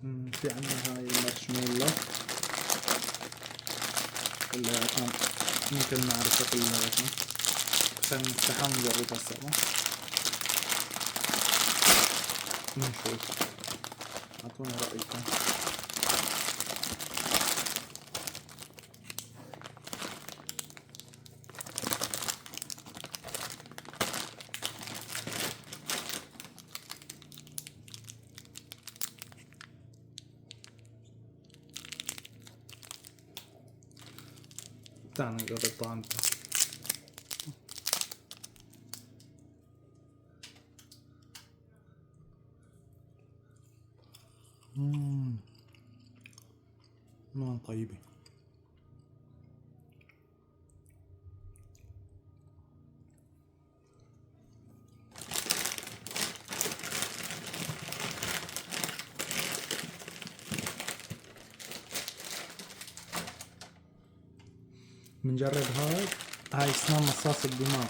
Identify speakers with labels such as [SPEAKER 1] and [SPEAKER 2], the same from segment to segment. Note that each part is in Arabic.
[SPEAKER 1] في عنا هاي المارشميلو كلياتها ممكن نعرفها كلياتها. خلينا نفتحها ونجربها سوا نشوف. اعطوني رأيكم. تعال نجرب طعمتها. نوع طيبة. بنجرب هاي اسمها مصاص الدماغ.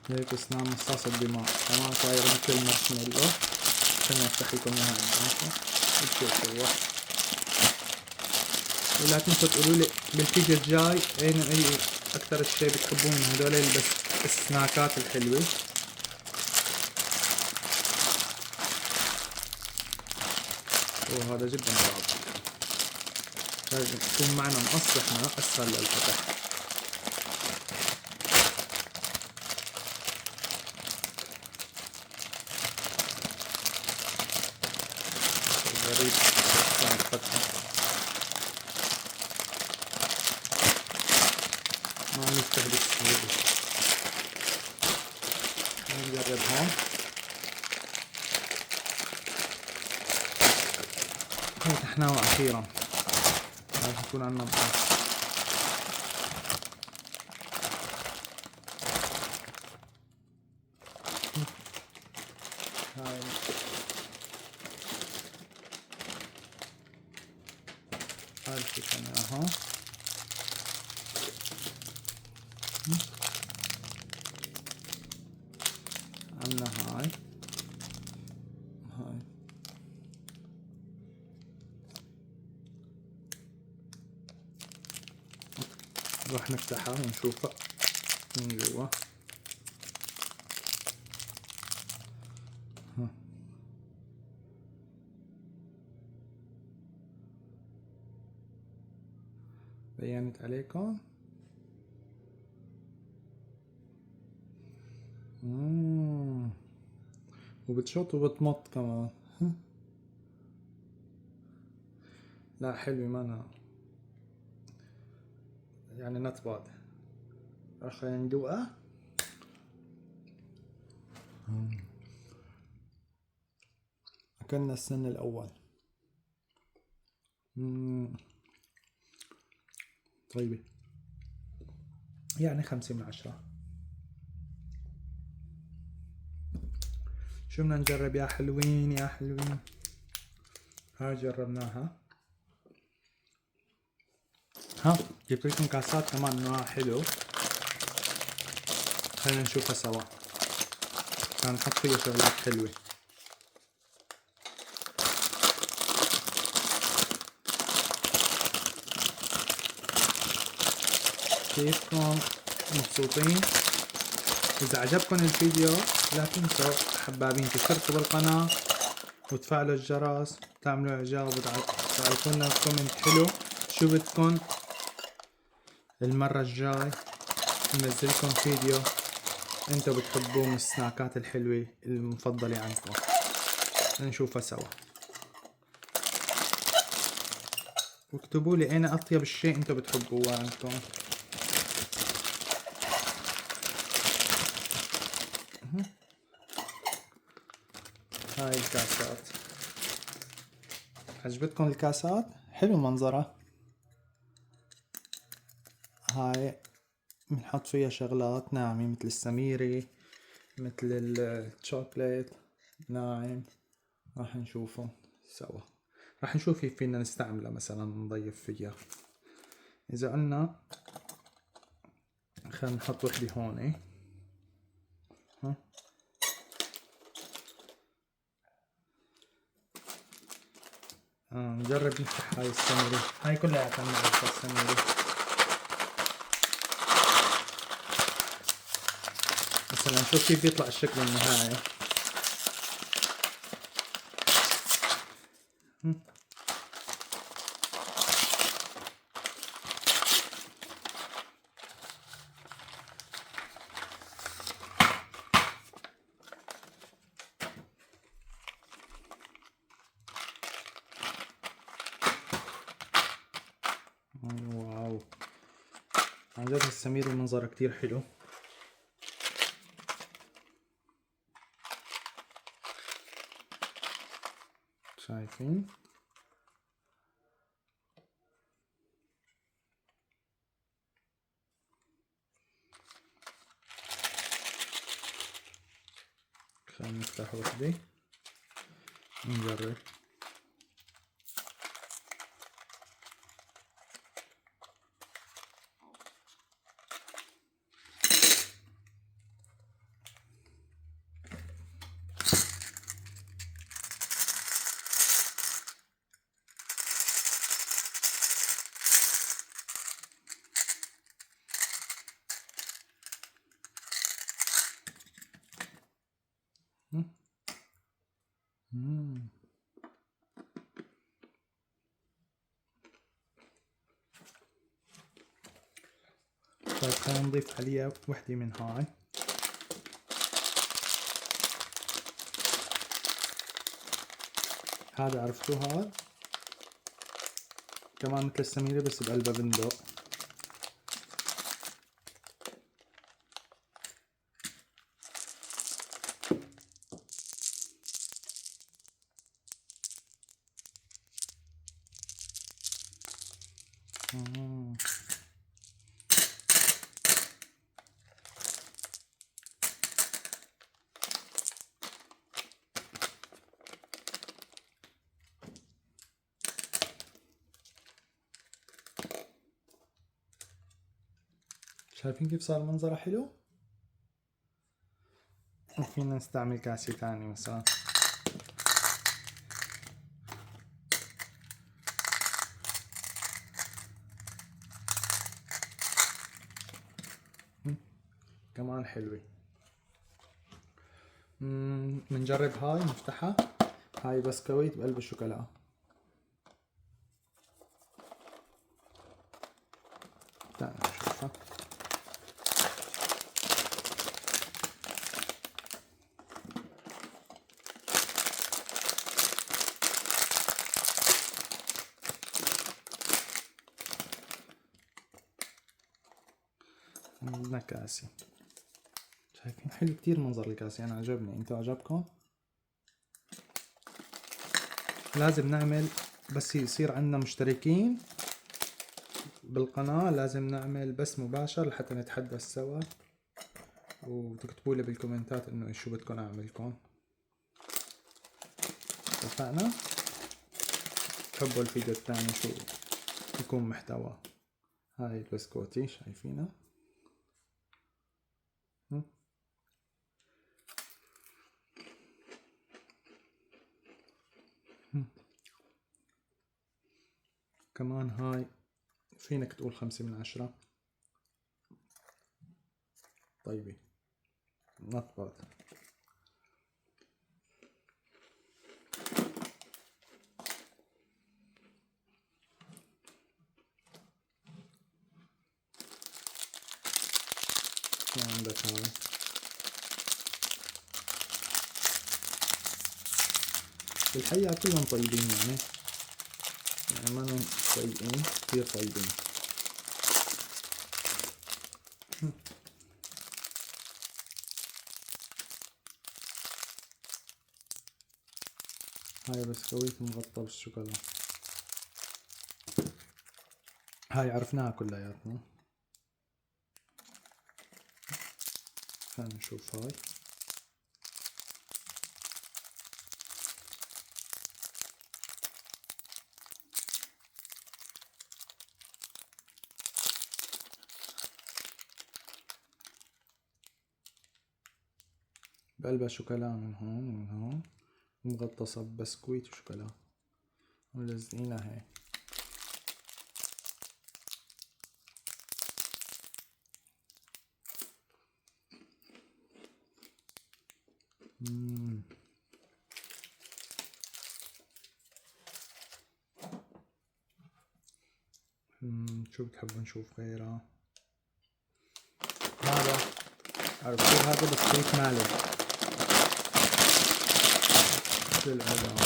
[SPEAKER 1] هيك اسمها مصاص الدماغ. كمان صايرة مثل المارشميلو. خليني افتح لكم اياها قدامكم وتشوفوها. ولا تنسوا تقولوا لي بالفيديو الجاي اي اكثر شيء بتحبوه من هدول بس السناكات الحلوة. وهذا جدا صعب، لازم يكون معنا مقص احنا اسهل للفتح. غريب كانت فتحة، ما عم يفتح بسهولة. نجرب هون. فتحناه اخيرا. راح يكون عنا مقص. هاي الفكرة اهو. عنا هاي راح نفتحها ونشوفها من جوا. بينت عليكم. وبتشط وبتمط كمان. لا حلوة مانا يعني not bad. خلينا ندوقها. أكلنا السن الأول. طيبة يعني 5/10. شو بدنا نجرب يا حلوين يا حلوين؟ هاي جربناها. جبت لكم كاسات كمان نوع حلو. خلينا نشوفها سوا. كان نحط فيها شغلات حلوة. كيفكم؟ مبسوطين؟ إذا عجبكم الفيديو لا تنسوا حبابين تشتركوا بالقناة وتفعلوا الجرس وتعملوا إعجاب وتعرفونا كومنت حلو. شو بدكم المرة الجاي ننزلكم فيديو انتوا بتحبوه من السناكات الحلوة المفضلة عندكم. نشوفها سوا. واكتبوا لي اين اطيب الشيء انتوا بتحبوه عندكم. هاي الكاسات. عجبتكم الكاسات؟ حلو منظرها. هاي بنحط فيها شغلات ناعمة مثل السميري مثل الشوكليت ناعم. راح نشوفه سوا. راح نشوف كيف فينا نستعملها مثلا نضيف فيها. اذا قلنا خلينا نحط وحدة هون. نجرب نفتح هاي السمرة. هاي كلها نعرفها السمرة. مثلا نشوف كيف بيطلع الشكل النهائي. واو، عن جد السمير المنظر كتير حلو. شايفين؟ خلينا نفتح وحدة نجرب. طيب خلينا نضيف عليها وحدة من هاي. هذا عرفتوا هذا كمان مثل السميرة بس بقلبها بندق. شايفين كيف صار منظره حلو؟ فينا نستعمل كاسة تاني مثلا. كمان حلوة. بنجرب هاي نفتحها. هاي بسكويت بقلب الشوكولا. تعال نشوفها. عندنا كاسة. شايفين حلو كتير منظر الكاسة، أنا عجبني. انتوا عجبكم؟ لازم نعمل بس يصير عندنا مشتركين بالقناة، لازم نعمل بث مباشر لحتى نتحدث سوا، وتكتبوا لي بالكومنتات انه شو بدكم اعملكم. اتفقنا؟ تحبوا الفيديو الثاني شو يكون محتوى. هاي البسكوتي شايفينها؟ كمان هاي فينك تقول 5/10. طيبة not bad. في عندك هاي بالحقيقة كلهم طيبين يعني ما هم سيئين، كتير طيبين. هاي بسكويت مغطى بالشوكولا. هاي عرفناها كلياتنا. خلينا نشوف هاي. بقلبها شوكولا من هون ومن هون، مغطسة ببسكويت وشوكولا. ولازقينها هيك. شو بتحبوا نشوف غيرها؟ هذا عرفتوا هذا بسكويت مالد للإعدام.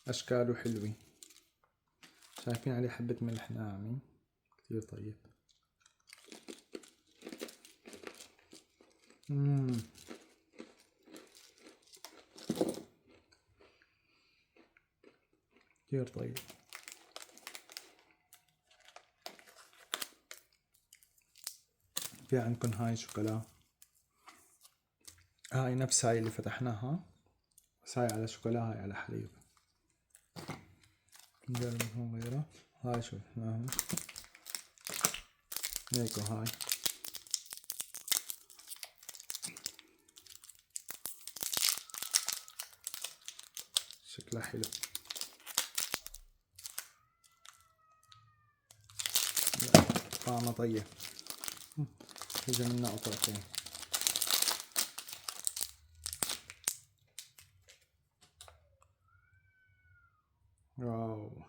[SPEAKER 1] أشكاله حلوة، شايفين عليه حبة ملح ناعمة كتير طيب. كتير طيب. في عندكم هاي شوكولا، هاي نفس هاي اللي فتحناها بس هاي على شوكولا هاي على حليب. نجرب هون غيرها. هاي شوفناها هيك هاي شكلها حلو. طعمها طيب. اجى منها قطعتين. واو،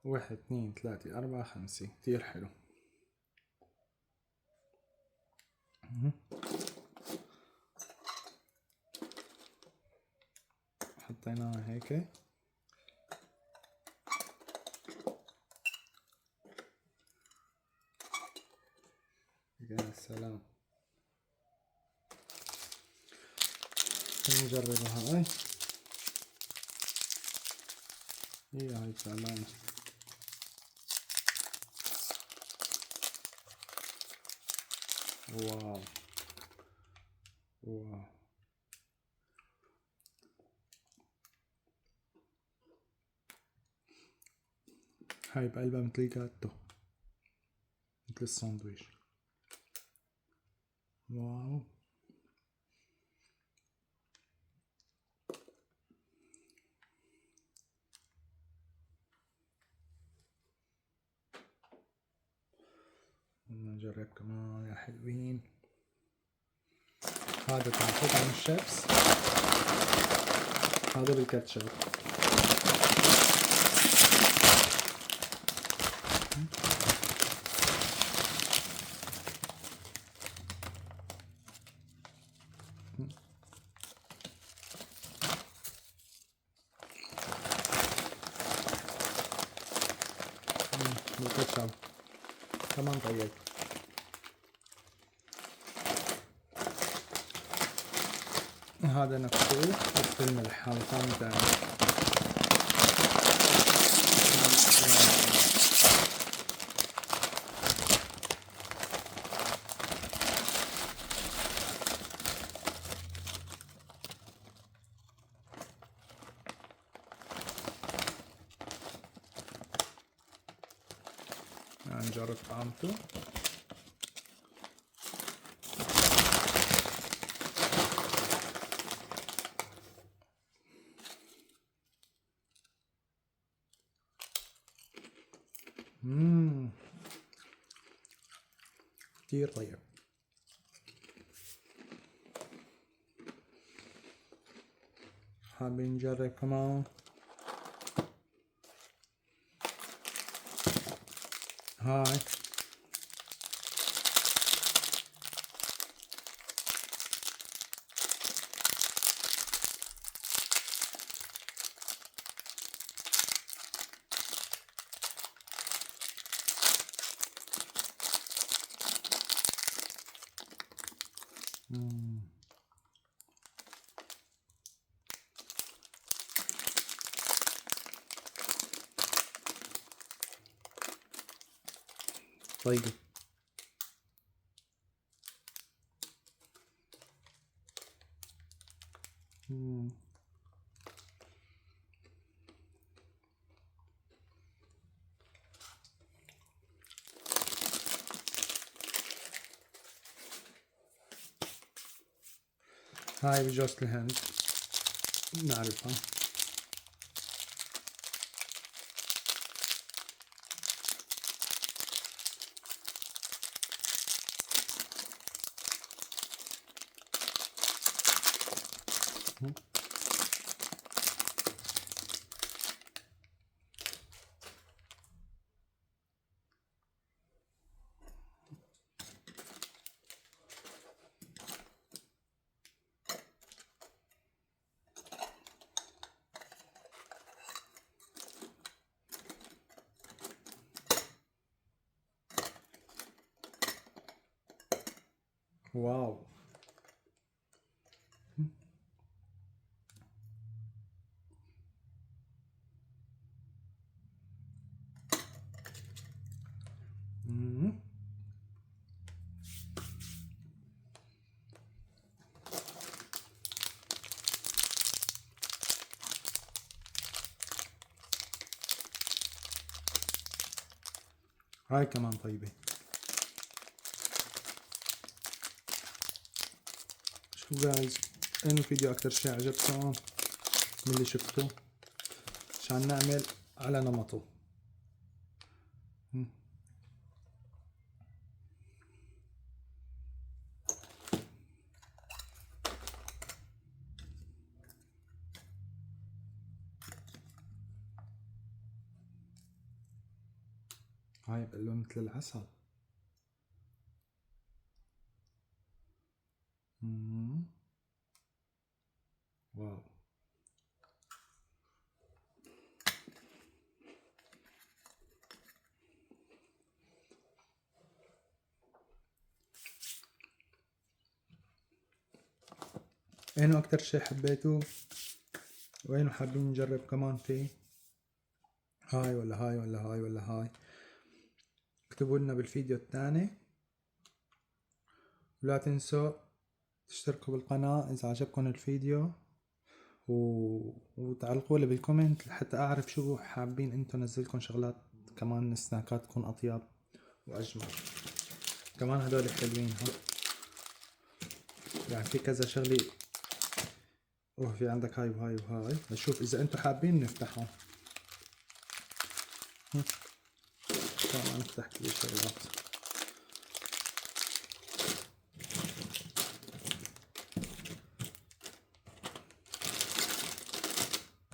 [SPEAKER 1] 1 2 3 4 5 كتير حلو. حطيناها هيك. يا سلام. نجربها هاي. هاي تعبانة. واو واو. هاي بقلبها مثل الجاتو، مثل الساندويش. واو. نجرب كمان يا حلوين. هذا كان قطعة الشيبس، هذا بالكاتشب. بالكاتشب كمان طيب. هذا نفسه بس بالملح، هذا طعم ثاني. نجرب طعمته. كتير طيب. حابين نجرب كمان هاي. طيب. هاي بجوز الهند نعرفها. واو. هاي كمان طيبة. شو جايز، انو فيديو اكتر شي عجبكم من اللي شفته عشان نعمل على نمطه. هاي بقلون مثل العسل. واو. اينو اكتر شي حبيتو وينو حابين نجرب كمان فيه؟ هاي ولا هاي ولا هاي ولا هاي؟ اكتبوا لنا بالفيديو الثاني، ولا تنسوا تشتركوا بالقناة إذا عجبكم الفيديو، وتعلقوا لي بالكومنت لحتى أعرف شو حابين انتو نزلكم شغلات كمان سناكات تكون أطيب وأجمل. كمان هدول حلوين ها، يعني في كذا شغلة. في عندك هاي وهاي وهاي، نشوف إذا انتو حابين نفتحهم. طبعا نفتح كل الشغلات.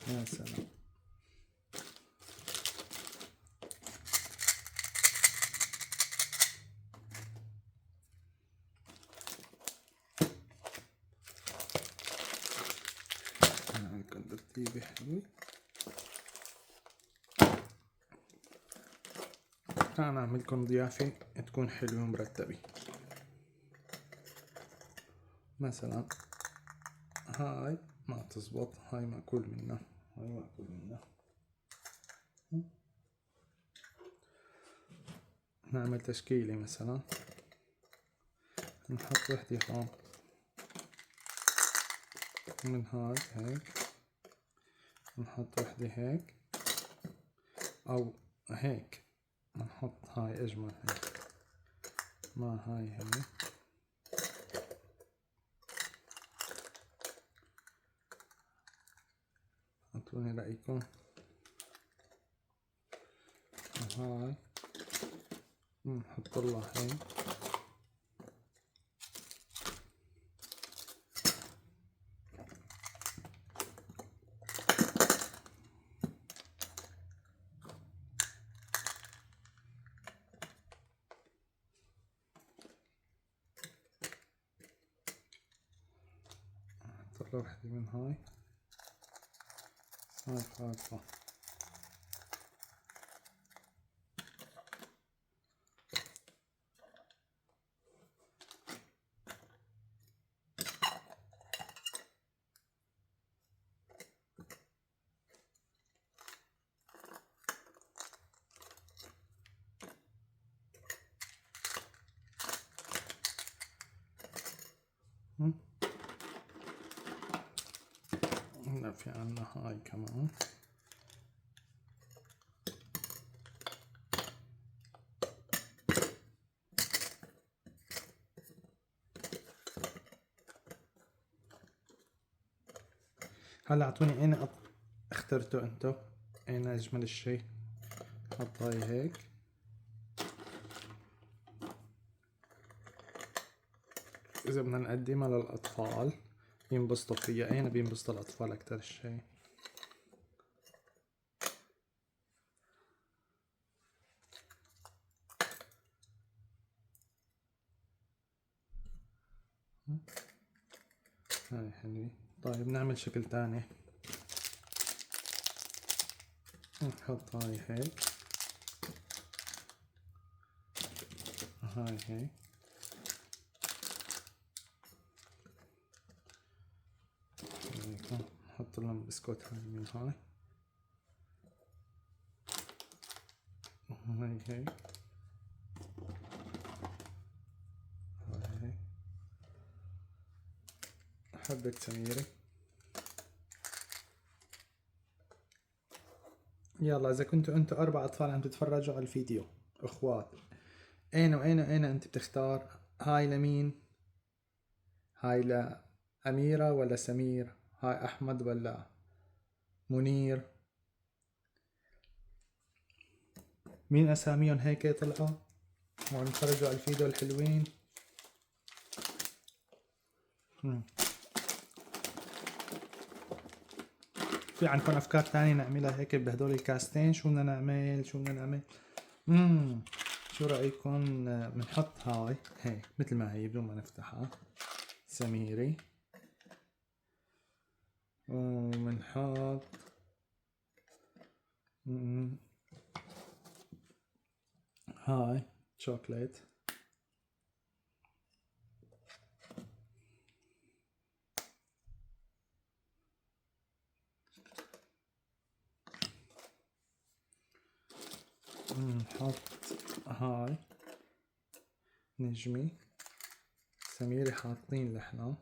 [SPEAKER 1] يا سلام. هاي ترتيبة حلوة. تعال نعملكم ضيافة تكون حلوة ومرتبة. مثلا هاي ما تزبط، هاي ماكل منها، هاي ماكل منها. نعمل تشكيلة مثلا، نحط وحدة هون من هاي هيك، نحط وحدة هيك أو هيك، نحط هاي أجمل هيك مع هاي هيك. اعطوني رأيكم. هاي نحط لها هيك. نحط لها وحدة من هاي فاضفة. هنا في عنا هاي كمان. هلا اعطوني اين اخترتوا انتو اين اجمل شي. حط هاي هيك. اذا بدنا نقدمها للاطفال ينبسطوا فيها، اين بينبسطوا الاطفال اكتر شي. هاي حلوة. طيب نعمل شكل تاني. نحط هاي هيك. هاي هيك. نحط لهم بسكوت هاي من هاي. هاي هيك. هاي هيك. حبة سميرة. يلا اذا كنتوا انتوا 4 اطفال عم تتفرجوا على الفيديو اخوات، اين واين واين انت بتختار؟ هاي لمين؟ هاي لأميرة ولا سمير؟ هاي أحمد ولا منير؟ مين أساميهم هيك طلعوا وعم يتفرجوا على الفيديو الحلوين؟ في عندكم أفكار تانية نعملها هيك بهدول الكاستين؟ شو بدنا نعمل؟ شو بدنا نعمل؟ شو رأيكم بنحط هاي هيك مثل ما هي بدون ما نفتحها سميري، وبنحط هاي شوكليت. نحط هاي نجمي. سميري حاطين لحنا،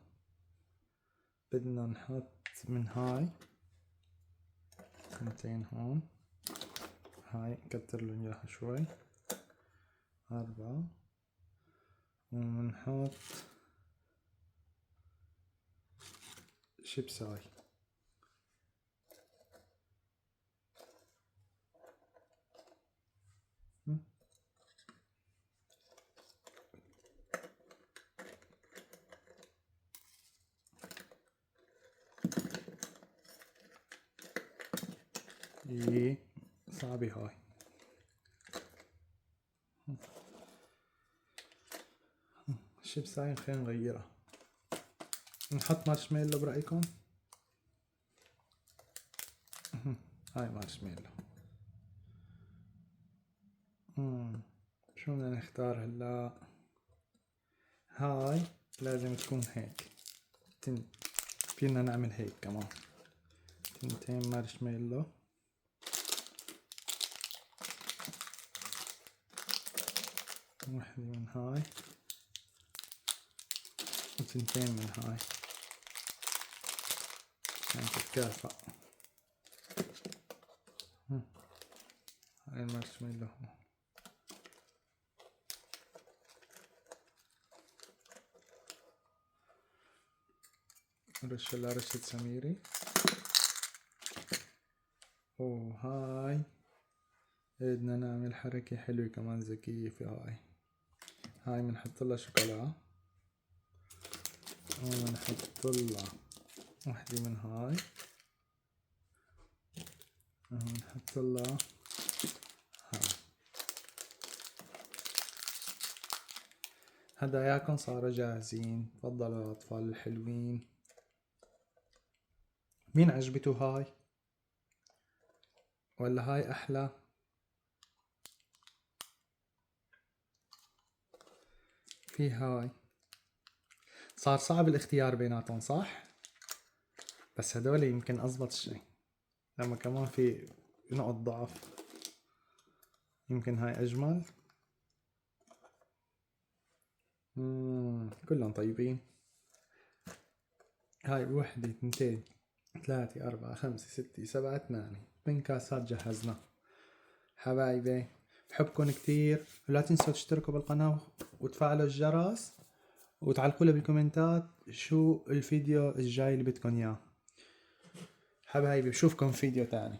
[SPEAKER 1] بدنا نحط من هاي 2 هون. هاي نكتر لهم اياها شوي 4. ونحط شيبساي. صعبة هاي. شيبساي خلينا نغيرها، نحط مارشميلو برأيكم؟ هاي مارشميلو. شو بدنا نختار هلا؟ هاي لازم تكون هيك. فينا نعمل هيك كمان 2 مارشميلو. وحدة من هاي و2 من هاي عشان تتكافئ. هاي المارشميلو رش لها رشة سميري. وهاي بدنا نعمل حركة حلوة كمان ذكية في هاي بنحط لها شوكولا، ونحط لها وحدة من هاي، ونحط لها هاي. هداياكم صاروا جاهزين. تفضلوا يا أطفال الحلوين. مين عجبته هاي ولا هاي أحلى؟ في هاي صار صعب الاختيار بيناتهم صح؟ بس هدول يمكن أزبط شي، لما كمان في نقط ضعف يمكن هاي أجمل. كلهم طيبين. هاي 1 2 3 4 5 6 7 8 كاسات جهزنا. حبايبي بحبكن كتير، ولا تنسوا تشتركوا بالقناة وتفعلوا الجرس، وتعلقوا لي بالكومنتات شو الفيديو الجاي اللي بدكن اياه. حبايبي بشوفكم فيديو تاني.